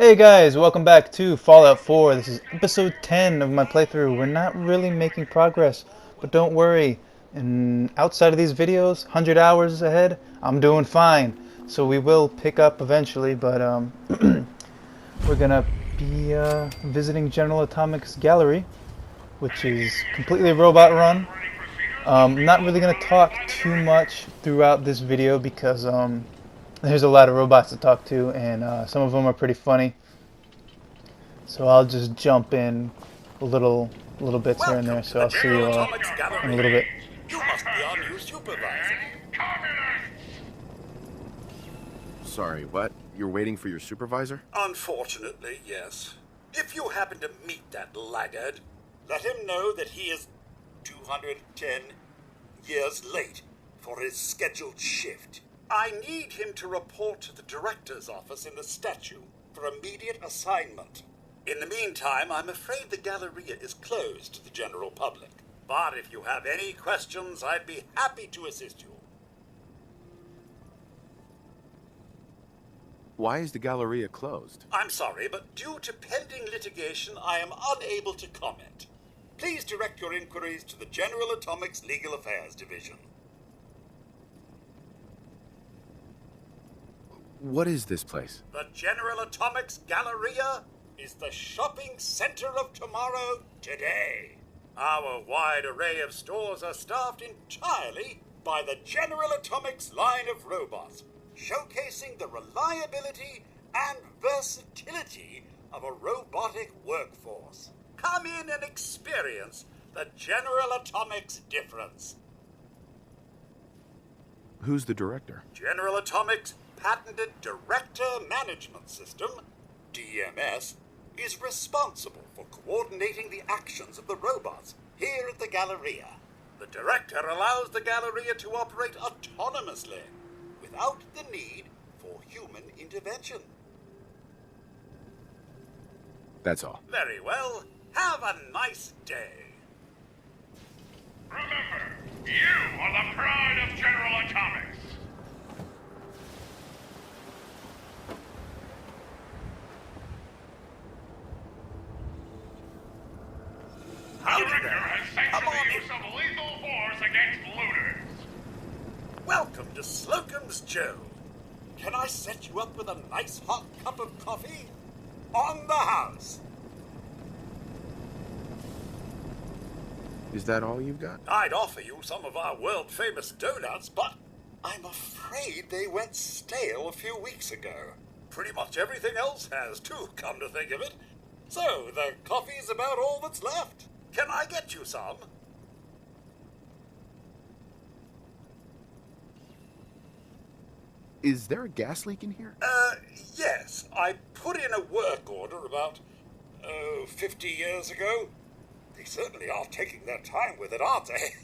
Hey guys, welcome back to Fallout 4. This is episode 10 of my playthrough. We're not really making progress, but don't worry. Outside of these videos, 100 hours ahead, I'm doing fine. So we will pick up eventually, but we're gonna be visiting General Atomics Gallery, which is completely robot run. I'm not really gonna talk too much throughout this video because there's a lot of robots to talk to, and some of them are pretty funny. So I'll just jump in little bits here and there. So I'll see you in a little bit. You must be our new supervisor. Sorry, what? You're waiting for your supervisor? Unfortunately, yes. If you happen to meet that laggard, let him know that he is 210 years late for his scheduled shift. I need him to report to the director's office in the statue for immediate assignment. In the meantime, I'm afraid the Galleria is closed to the general public. But if you have any questions, I'd be happy to assist you. Why is the Galleria closed? I'm sorry, but due to pending litigation, I am unable to comment. Please direct your inquiries to the General Atomics Legal Affairs Division. What is this place? The General Atomics Galleria is the shopping center of tomorrow today. Our wide array of stores are staffed entirely by the General Atomics line of robots, showcasing the reliability and versatility of a robotic workforce. Come in and experience the General Atomics difference. Who's the director? General Atomics' patented Director Management System, DMS, is responsible for coordinating the actions of the robots here at the Galleria. The director allows the Galleria to operate autonomously, without the need for human intervention. That's all. Very well. Have a nice day. Remember, you are the pride of General Atomics. The Howdy Director there. has Come sanctioned on the in. use of lethal force against looters. Welcome to Slocum's Joe. Can I set you up with a nice hot cup of coffee? On the house. Is that all you've got? I'd offer you some of our world-famous donuts, but I'm afraid they went stale a few weeks ago. Pretty much everything else has, too, come to think of it. So, the coffee's about all that's left. Can I get you some? Is there a gas leak in here? Yes. I put in a work order about, 50 years ago. They certainly are taking their time with it, aren't they?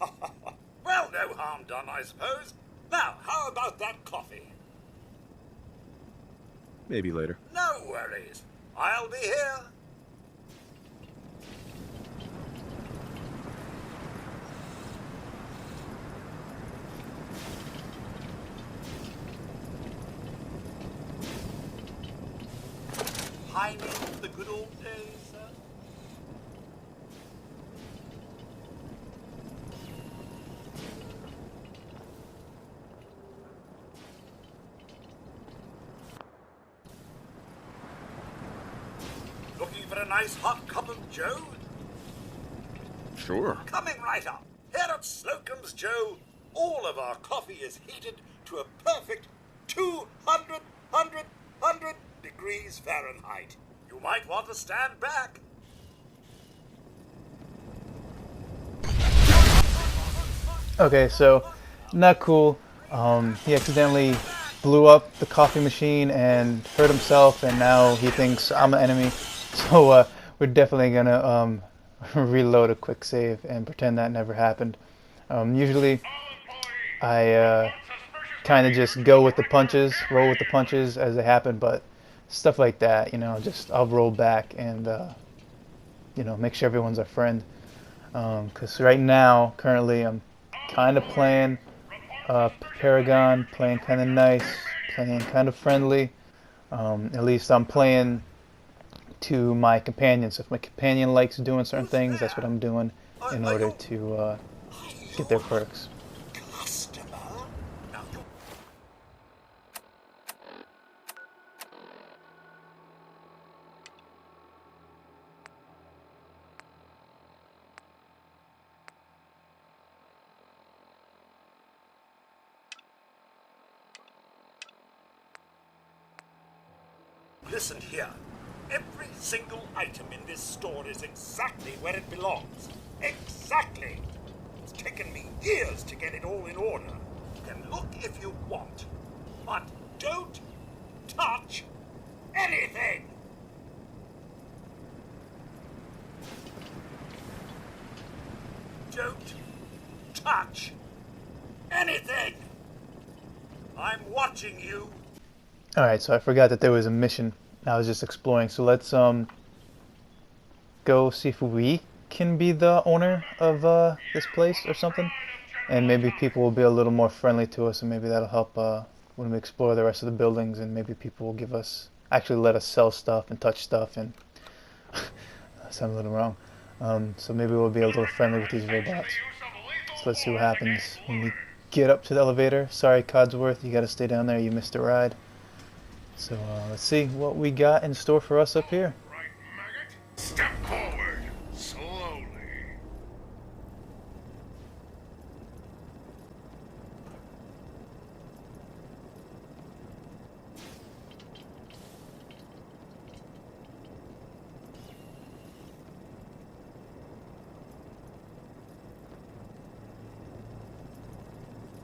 Well, no harm done, I suppose. Now, how about that coffee? Maybe later. No worries. I'll be here. Pining for the good old days, sir? Looking for a nice hot cup of joe? Sure. Coming right up. Here at Slocum's Joe, all of our coffee is heated to a perfect 200 degrees Fahrenheit. You might want to stand back. Okay, so not cool. He accidentally blew up the coffee machine and hurt himself, and now he thinks I'm an enemy. So we're definitely gonna reload a quick save and pretend that never happened. Usually I kind of just go with the punches, roll with the punches as they happen, but stuff like that, just I'll roll back and make sure everyone's a friend. Because right now, currently, I'm kind of playing Paragon, playing kind of nice, playing kind of friendly. At least I'm playing to my companion. So if my companion likes doing certain things, that's what I'm doing in order to get their perks. Customer? Now you... Listen here. Every single item in this store is exactly where it belongs. Exactly! It's taken me years to get it all in order. You can look if you want, but don't touch anything! Don't touch anything! I'm watching you. Alright, so I forgot that there was a mission. I was just exploring. So let's go see if we can be the owner of this place or something. And maybe people will be a little more friendly to us, and maybe that'll help when we explore the rest of the buildings, and maybe people will give us, actually let us sell stuff and touch stuff, and that sounds a little wrong. So maybe we'll be a little friendly with these robots. So let's see what happens when we get up to the elevator. Sorry, Codsworth, you gotta stay down there, you missed a ride. So let's see what we got in store for us up here. Right, maggot. Step forward, slowly.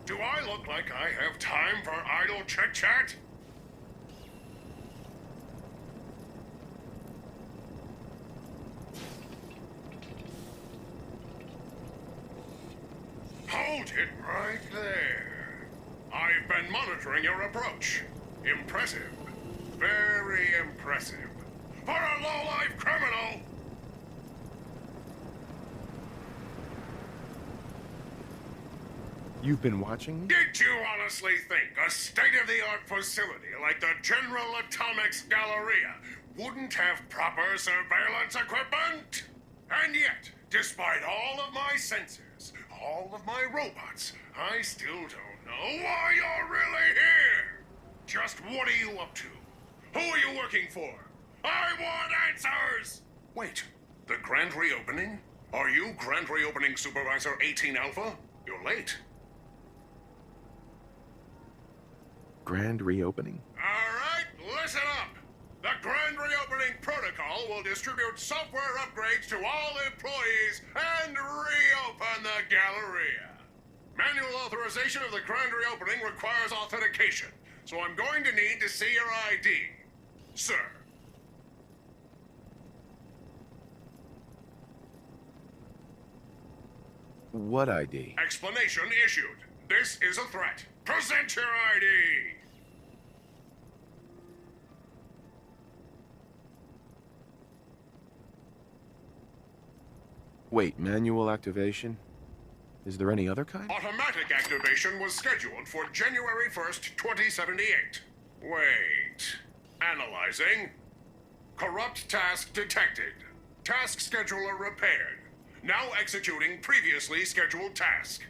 Do I look like I have time for idle chit-chat? Hold it right there. I've been monitoring your approach. Impressive. Very impressive. For a low-life criminal! You've been watching? Did you honestly think a state-of-the-art facility like the General Atomics Galleria wouldn't have proper surveillance equipment? And yet, despite all of my sensors, all of my robots, I still don't know why you're really here. Just what are you up to? Who are you working for? I want answers! Wait, the grand reopening? Are you Grand Reopening Supervisor 18 Alpha? You're late. Grand reopening? Alright, listen up! The Grand Reopening Protocol will distribute software upgrades to all employees and reopen the Galleria. Manual authorization of the Grand Reopening requires authentication, so I'm going to need to see your ID. Sir. What ID? Explanation issued. This is a threat. Present your ID! Wait, manual activation? Is there any other kind? Automatic activation was scheduled for January 1st, 2078. Wait. Analyzing. Corrupt task detected. Task scheduler repaired. Now executing previously scheduled task.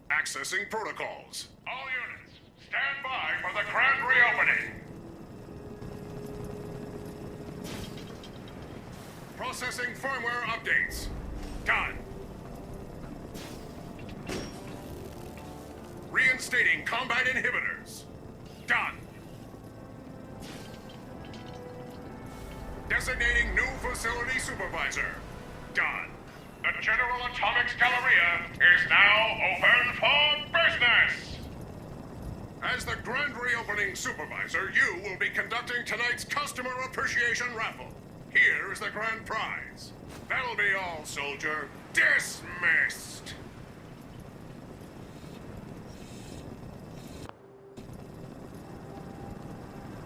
Accessing protocols. All units, stand by for the grand reopening. Processing firmware updates. Done. Reinstating combat inhibitors. Done. Designating new facility supervisor. Done. The General Atomics Galleria is now open for business! As the Grand Reopening Supervisor, you will be conducting tonight's Customer Appreciation Raffle. Here is the grand prize. That'll be all, soldier. Dismissed!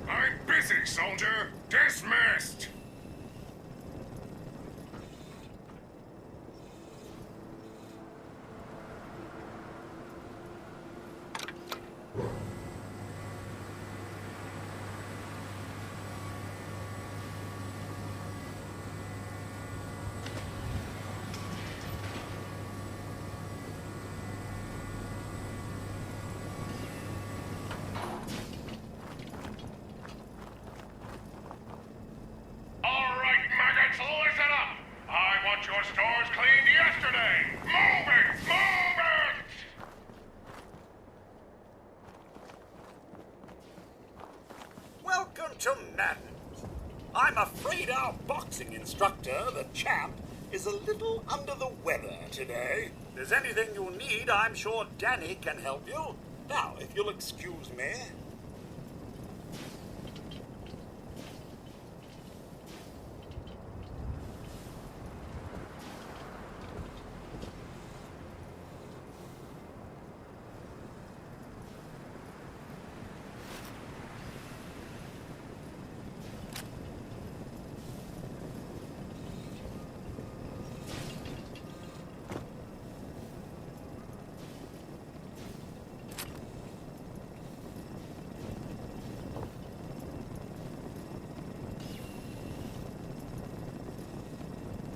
I'm busy, soldier. Dismissed! I'm afraid our boxing instructor, the champ, is a little under the weather today. If there's anything you'll need, I'm sure Danny can help you. Now, if you'll excuse me.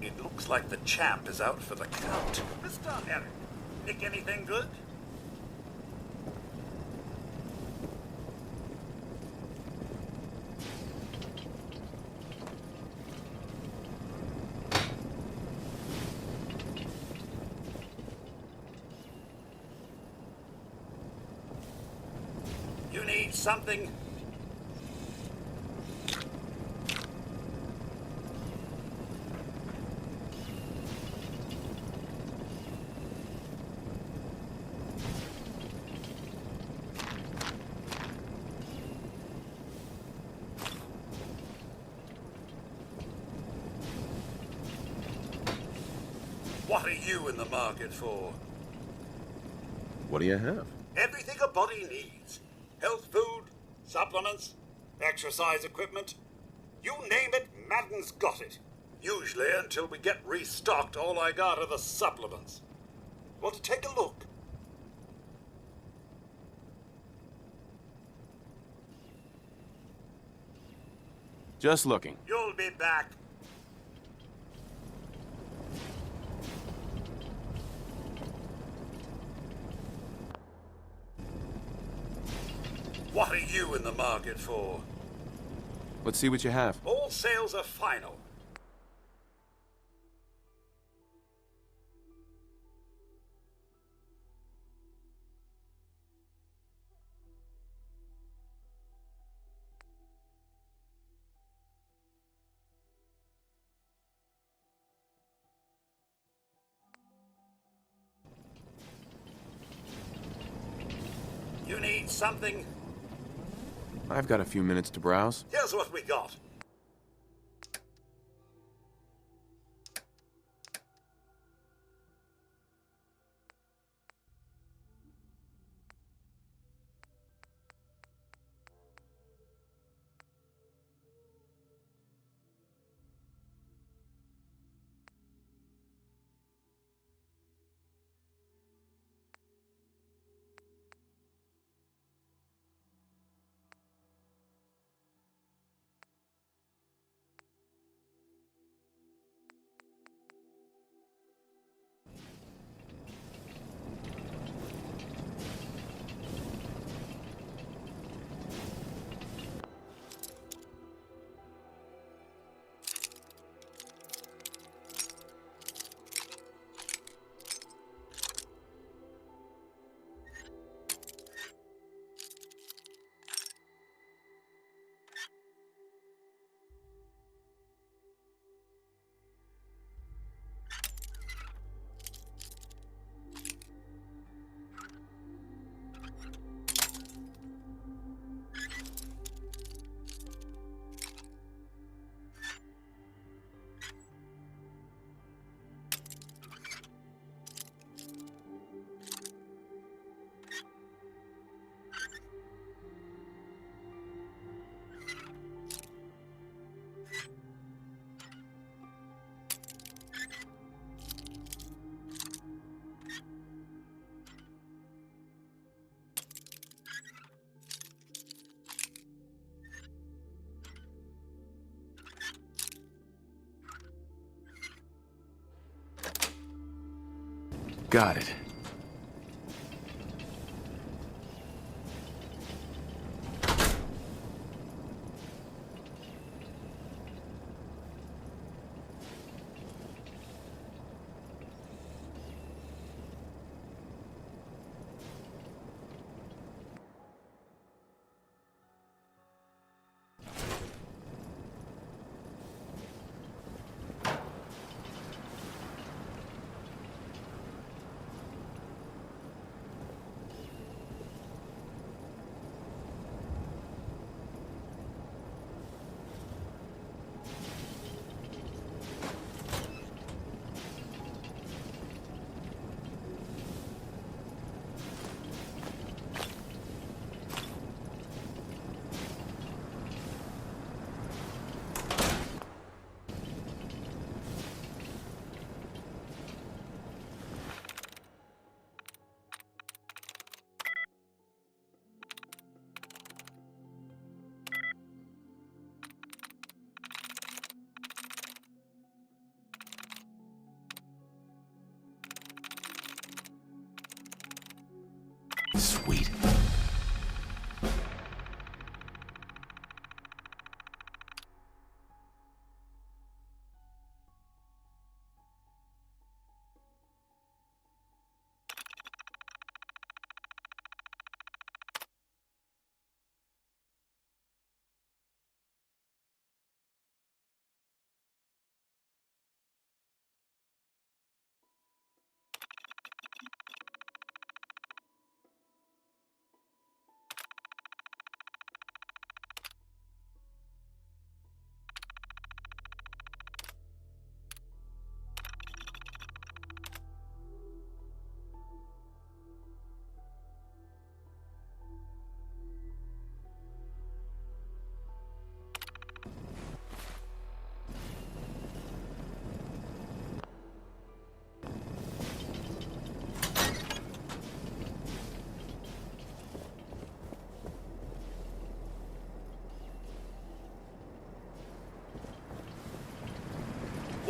It looks like the champ is out for the count. Mr. Eric, nick anything good? You need something? What are you in the market for? What do you have? Everything a body needs. Health food, supplements, exercise equipment. You name it, Madden's got it. Usually, until we get restocked, all I got are the supplements. Want to take a look? Just looking. You'll be back. What are you in the market for? Let's see what you have. All sales are final. You need something? I've got a few minutes to browse. Here's what we got. Got it.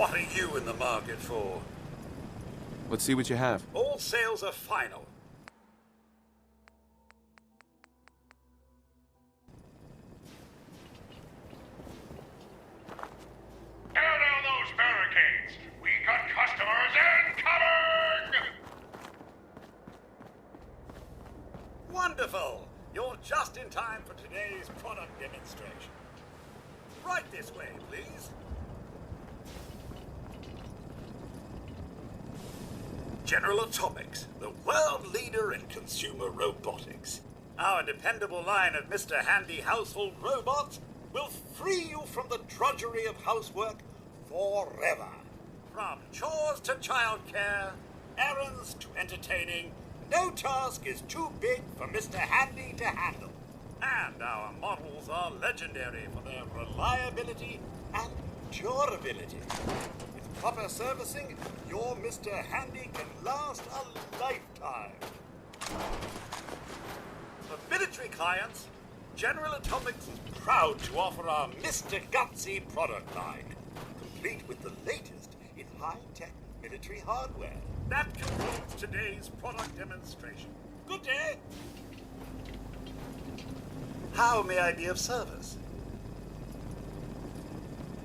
What are you in the market for? Let's see what you have. All sales are final. Tear down those barricades! We got customers incoming! Wonderful! You're just in time for today's product demonstration. Right this way, please. General Atomics, the world leader in consumer robotics. Our dependable line of Mr. Handy household robots will free you from the drudgery of housework forever. From chores to childcare, errands to entertaining, no task is too big for Mr. Handy to handle. And our models are legendary for their reliability and durability. With proper servicing, your Mr. Handy can last a lifetime. For military clients, General Atomics is proud to offer our Mr. Gutsy product line, complete with the latest in high-tech military hardware. That concludes today's product demonstration. Good day. How may I be of service?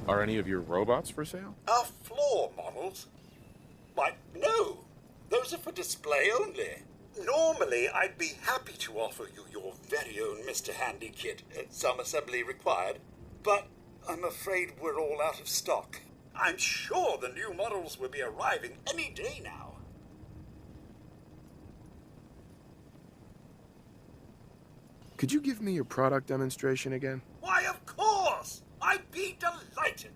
Are any of your robots for sale? Our floor models? Why, no. Those are for display only. Normally, I'd be happy to offer you your very own Mr. Handy kit, some assembly required, but I'm afraid we're all out of stock. I'm sure the new models will be arriving any day now. Could you give me your product demonstration again? Why, of course! I'd be delighted.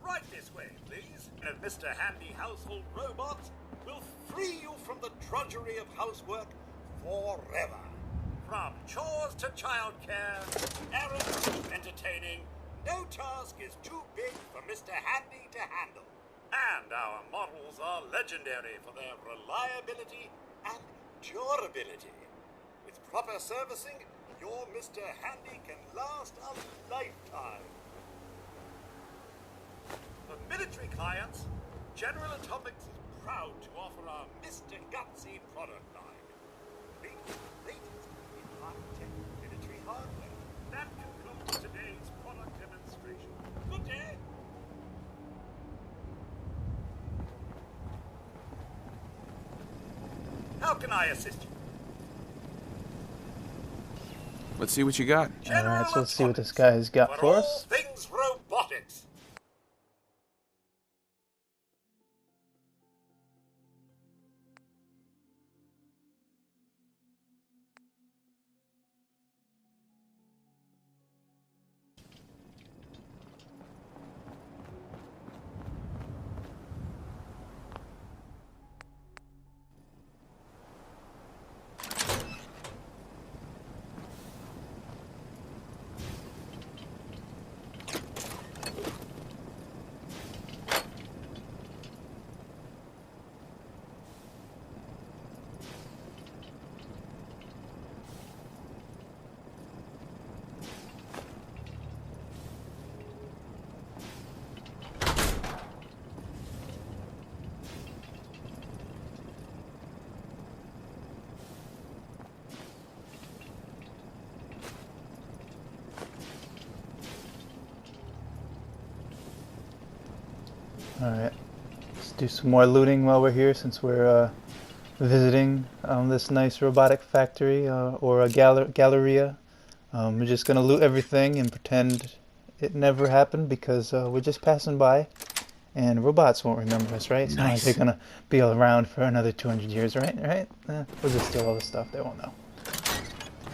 Right this way, please. And Mr. Handy household robots will free you from the drudgery of housework forever. From chores to childcare, errands to entertaining, no task is too big for Mr. Handy to handle. And our models are legendary for their reliability and durability. With proper servicing, your Mr. Handy can last a lifetime. For military clients, General Atomics is proud to offer our Mr. Gutsy product line, complete with the latest in high-tech military hardware. That concludes today's product demonstration. Good day. How can I assist you? Let's see what you got. Alright, so let's see what this guy has got for all us. things robotics. Alright, let's do some more looting while we're here, since we're visiting this nice robotic factory or a galleria. We're just gonna loot everything and pretend it never happened, because we're just passing by and robots won't remember us, right? It's not like they're gonna be around for another 200 years, right? We'll just steal all the stuff, they won't know.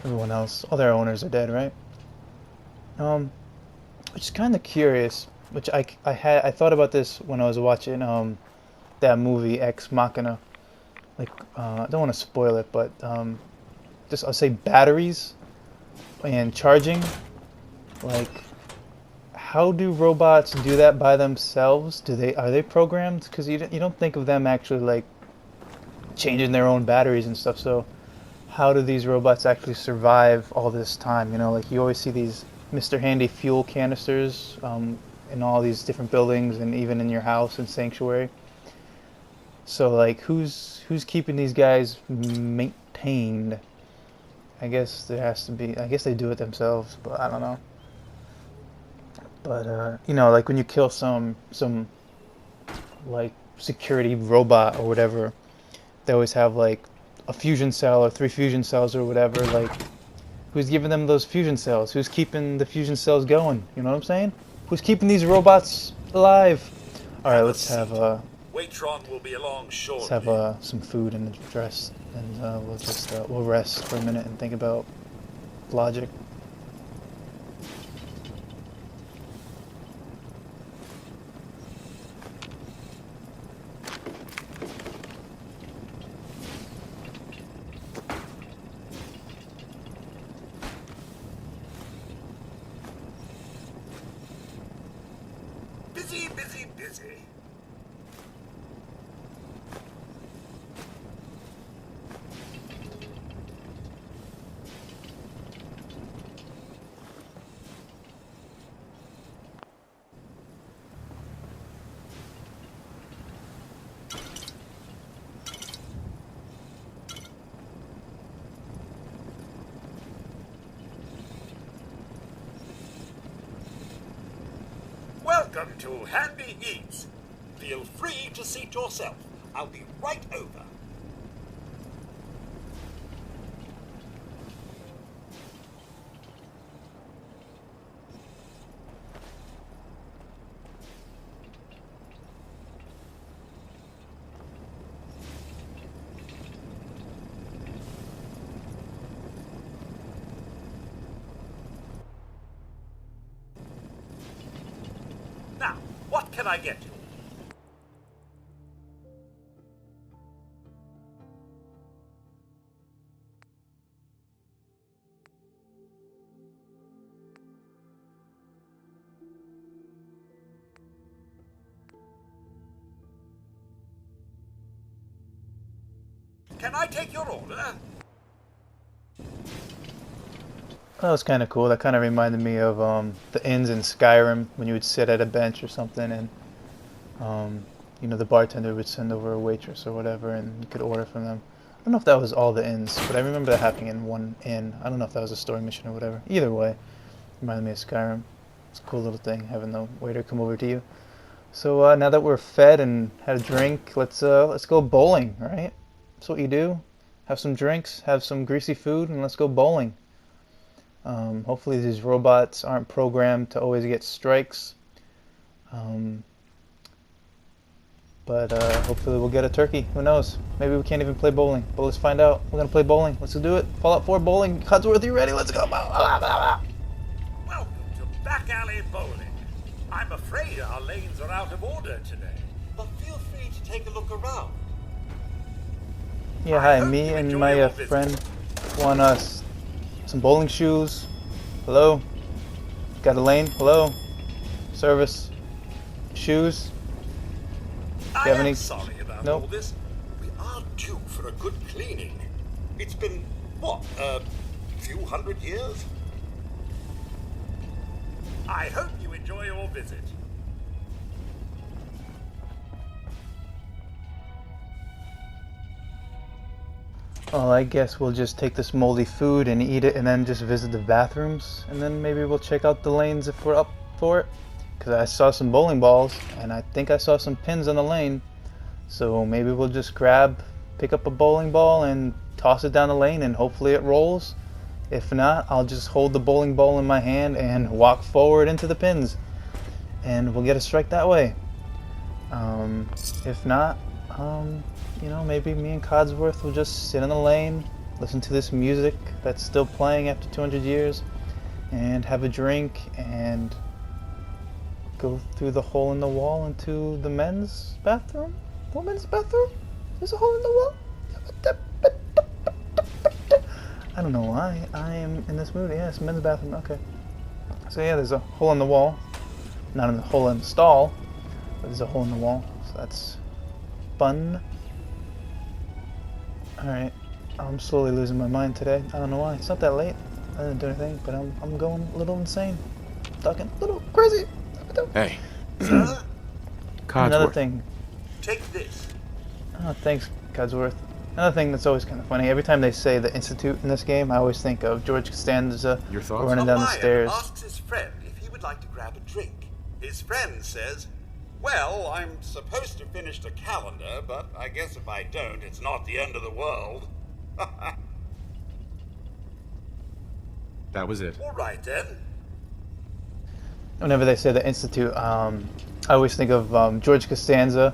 Everyone else, all their owners are dead, right? Which is kind of curious. Which I thought about this when I was watching that movie Ex Machina. Like I don't want to spoil it, but just I'll say batteries and charging. Like, how do robots do that by themselves? Are they programmed? Because you don't think of them actually like changing their own batteries and stuff. So how do these robots actually survive all this time? You know, like you always see these Mr. Handy fuel canisters in all these different buildings and even in your house and sanctuary. So like, who's keeping these guys maintained? I guess there has to be. I guess they do it themselves, but I don't know. But you know, like when you kill some like security robot or whatever, they always have like a fusion cell or 3 fusion cells or whatever. Like, who's giving them those fusion cells? Who's keeping the fusion cells going? You know what I'm saying? Who's keeping these robots alive? All right, let's have Waitron will be along shortly. let's have some food and rest, and we'll rest for a minute and think about logic. Busy, busy, busy. Welcome to Handy Eats. Feel free to seat yourself. I'll be right over. Now, what can I get you? Can I take your order? That was kind of cool. That kind of reminded me of the inns in Skyrim when you would sit at a bench or something, and you know, the bartender would send over a waitress or whatever, and you could order from them. I don't know if that was all the inns, but I remember that happening in one inn. I don't know if that was a story mission or whatever. Either way, reminded me of Skyrim. It's a cool little thing having the waiter come over to you. So now that we're fed and had a drink, let's go bowling, right? That's what you do. Have some drinks, have some greasy food, and let's go bowling. Hopefully these robots aren't programmed to always get strikes. But hopefully we'll get a turkey. Who knows? Maybe we can't even play bowling. But let's find out. We're going to play bowling. Let's do it. Fallout 4 bowling. Codsworth, you ready? Let's go. Welcome to Back Alley Bowling. I'm afraid our lanes are out of order today, but feel free to take a look around. Yeah, hi. Me and my friend want some bowling shoes. Hello? Got a lane? Hello? Service? Shoes? I have am any- sorry about Nope. all this. We are due for a good cleaning. It's been, what, a few hundred years? I hope you enjoy your visit. Well, I guess we'll just take this moldy food and eat it and then just visit the bathrooms. And then maybe we'll check out the lanes if we're up for it. Because I saw some bowling balls and I think I saw some pins on the lane. So maybe we'll just pick up a bowling ball and toss it down the lane and hopefully it rolls. If not, I'll just hold the bowling ball in my hand and walk forward into the pins. And we'll get a strike that way. If not, you know, maybe me and Codsworth will just sit in the lane, listen to this music that's still playing after 200 years, and have a drink and go through the hole in the wall into the men's bathroom? Women's bathroom? There's a hole in the wall? I don't know why I am in this mood. Yeah, it's men's bathroom. Okay. So yeah, there's a hole in the wall. Not in the hole in the stall, but there's a hole in the wall. So that's fun. Alright, I'm slowly losing my mind today. I don't know why. It's not that late. I didn't do anything, but I'm going a little insane. Talking a little crazy. Hey, Sir, Codsworth. Another thing. take this. Oh, thanks, Codsworth. Another thing that's always kind of funny. Every time they say the Institute in this game, I always think of George Costanza Your thoughts? running A down the lion stairs. asks his friend if he would like to grab a drink. His friend says, "Well, I'm supposed to finish the calendar, but I guess if I don't, it's not the end of the world." That was it. All right then. Whenever they say the Institute, I always think of George Costanza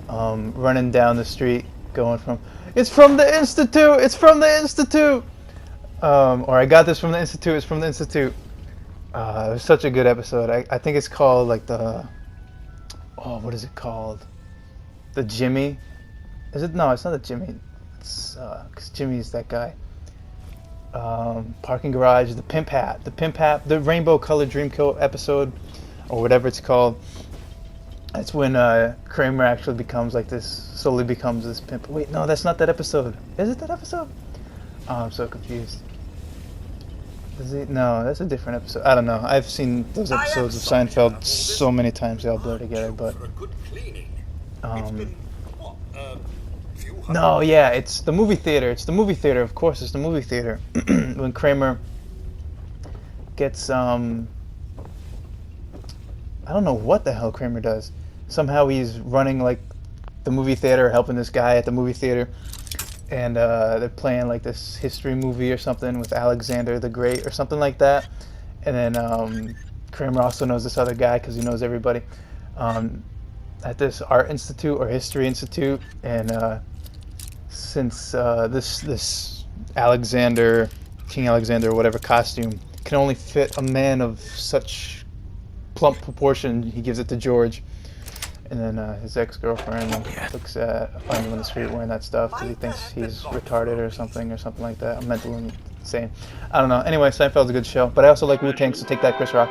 running down the street, going from, "It's from the Institute! It's from the Institute!" Or, "I got this from the Institute, it's from the Institute." It was such a good episode. I think it's called, like, what is it called? The Jimmy? Is it? No, it's not the Jimmy. It's, because Jimmy's that guy. Parking garage, the Pimp Hat, the rainbow colored Dreamcoat episode, or whatever it's called. That's when Kramer actually becomes like this, slowly becomes this pimp. Wait, no, that's not that episode. Is it that episode? Oh, I'm so confused. Is it? No, that's a different episode. I don't know. I've seen those episodes of Seinfeld so many times they all blur together, but For a good cleaning. It's been, what, few hundred... no, yeah, it's the movie theater. It's the movie theater, of course. It's the movie theater. When Kramer gets I don't know what the hell Kramer does. Somehow he's running like the movie theater, helping this guy at the movie theater, and they're playing like this history movie or something with Alexander the Great or something like that. And then Kramer also knows this other guy because he knows everybody at this art institute or history institute. And since this Alexander, King Alexander or whatever costume can only fit a man of such plump proportion, he gives it to George. And then his ex-girlfriend finds him on the street wearing that stuff because he thinks he's retarded or something like that. Mental insane. I don't know. Anyway, Seinfeld's a good show. But I also like Wu-Tang, so take that, Chris Rock.